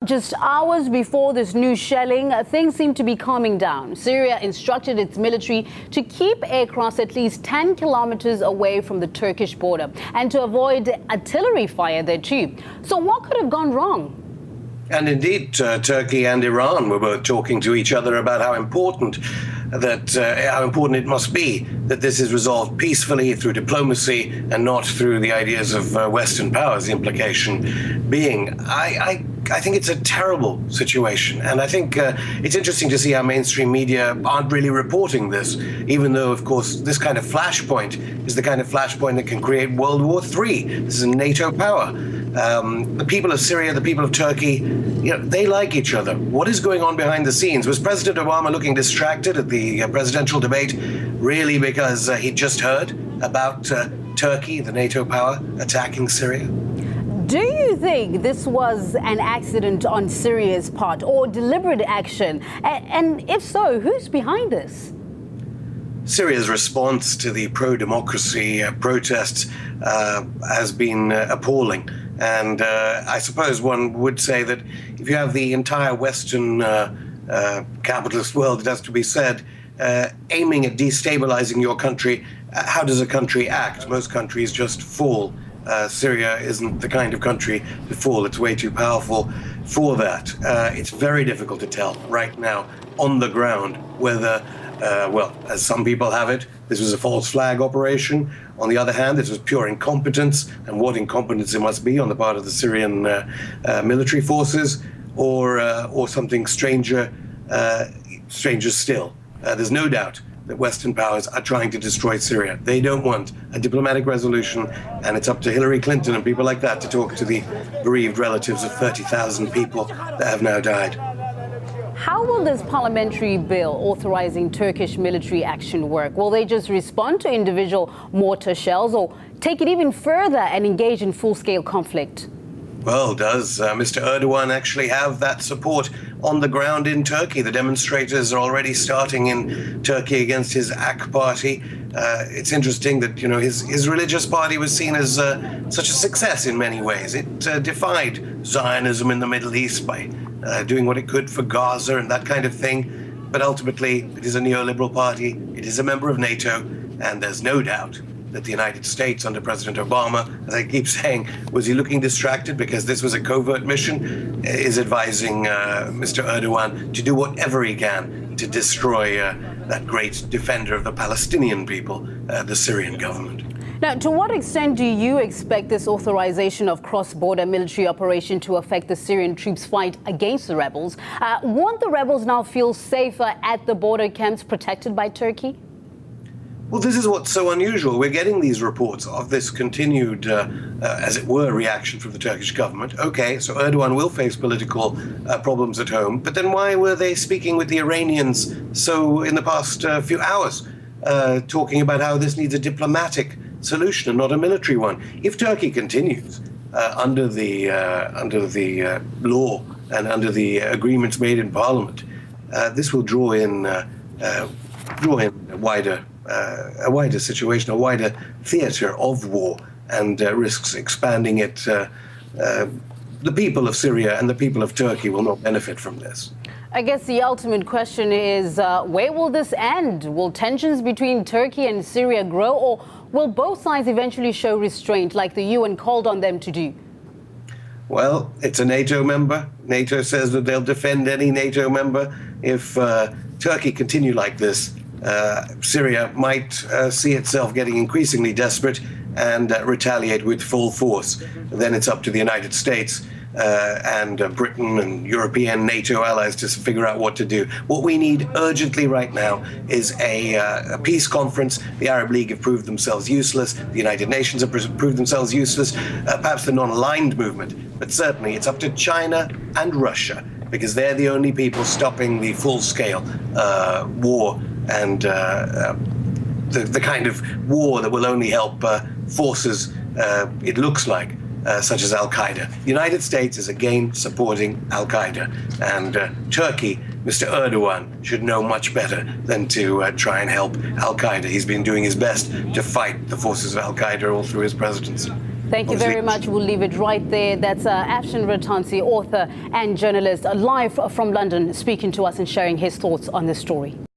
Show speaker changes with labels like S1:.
S1: Just hours before this new shelling, things seem to be calming down. Syria instructed its military to keep aircraft at least 10 kilometers away from the Turkish border and to avoid artillery fire there too. So what could have gone wrong?
S2: And indeed, Turkey and Iran were both talking to each other about how important it must be that this is resolved peacefully through diplomacy and not through the ideas of Western powers. The implication being, I think it's a terrible situation, and I think it's interesting to see how mainstream media aren't really reporting this, even though, of course, this kind of flashpoint is the kind of flashpoint that can create World War III. This is a NATO power. The people of Syria, the people of Turkey, they like each other. What is going on behind the scenes? Was President Obama looking distracted at the presidential debate, really because he'd just heard about Turkey, the NATO power, attacking Syria?
S1: Do you think this was an accident on Syria's part or deliberate action? And if so, who's behind this?
S2: Syria's response to the pro-democracy protests has been appalling. And I suppose one would say that if you have the entire Western capitalist world, it has to be said, aiming at destabilizing your country, how does a country act? Most countries just fall. Syria isn't the kind of country to fall. It's way too powerful for that. It's very difficult to tell right now on the ground whether, as some people have it, this was a false flag operation. On the other hand, this was pure incompetence, and what incompetence it must be on the part of the Syrian military forces, or something stranger still. There's no doubt that Western powers are trying to destroy Syria. They don't want a diplomatic resolution, and it's up to Hillary Clinton and people like that to talk to the bereaved relatives of 30,000 people that have now died.
S1: How will this parliamentary bill authorizing Turkish military action work? Will they just respond to individual mortar shells or take it even further and engage in full-scale conflict?
S2: Well, does Mr. Erdogan actually have that support on the ground in Turkey? The demonstrators are already starting in Turkey against his AK party. It's interesting that, his religious party was seen as such a success in many ways. It defied Zionism in the Middle East by doing what it could for Gaza and that kind of thing. But ultimately, it is a neoliberal party. It is a member of NATO. And there's no doubt that the United States under President Obama, as I keep saying, was he looking distracted because this was a covert mission, is advising Mr. Erdogan to do whatever he can to destroy that great defender of the Palestinian people, the Syrian government.
S1: Now, to what extent do you expect this authorization of cross-border military operation to affect the Syrian troops' fight against the rebels? Won't the rebels now feel safer at the border camps protected by Turkey?
S2: Well, this is what's so unusual. We're getting these reports of this continued, as it were, reaction from the Turkish government. Okay, so Erdogan will face political problems at home, but then why were they speaking with the Iranians so in the past few hours, talking about how this needs a diplomatic solution and not a military one? If Turkey continues under the law and under the agreements made in Parliament, this will draw in a wider situation, a wider theater of war, and risks expanding it. The people of Syria and the people of Turkey will not benefit from this.
S1: I guess the ultimate question is, where will this end? Will tensions between Turkey and Syria grow, or will both sides eventually show restraint like the UN called on them to do?
S2: Well, it's a NATO member. NATO says that they'll defend any NATO member. If Turkey continue like this, Syria might see itself getting increasingly desperate and retaliate with full force. Then it's up to the United States and Britain and European NATO allies to figure out what to do. What we need urgently right now is a peace conference. The Arab League have proved themselves useless. The United Nations have proved themselves useless. Perhaps the non-aligned movement. But certainly it's up to China and Russia, because they're the only people stopping the full-scale war and the kind of war that will only help forces, it looks like, such as Al-Qaeda. The United States is again supporting Al-Qaeda, and Turkey, Mr. Erdogan, should know much better than to try and help Al-Qaeda. He's been doing his best to fight the forces of Al-Qaeda all through his presidency.
S1: Thank you very much. We'll leave it right there. That's Afshin Rattansi, author and journalist, live from London, speaking to us and sharing his thoughts on this story.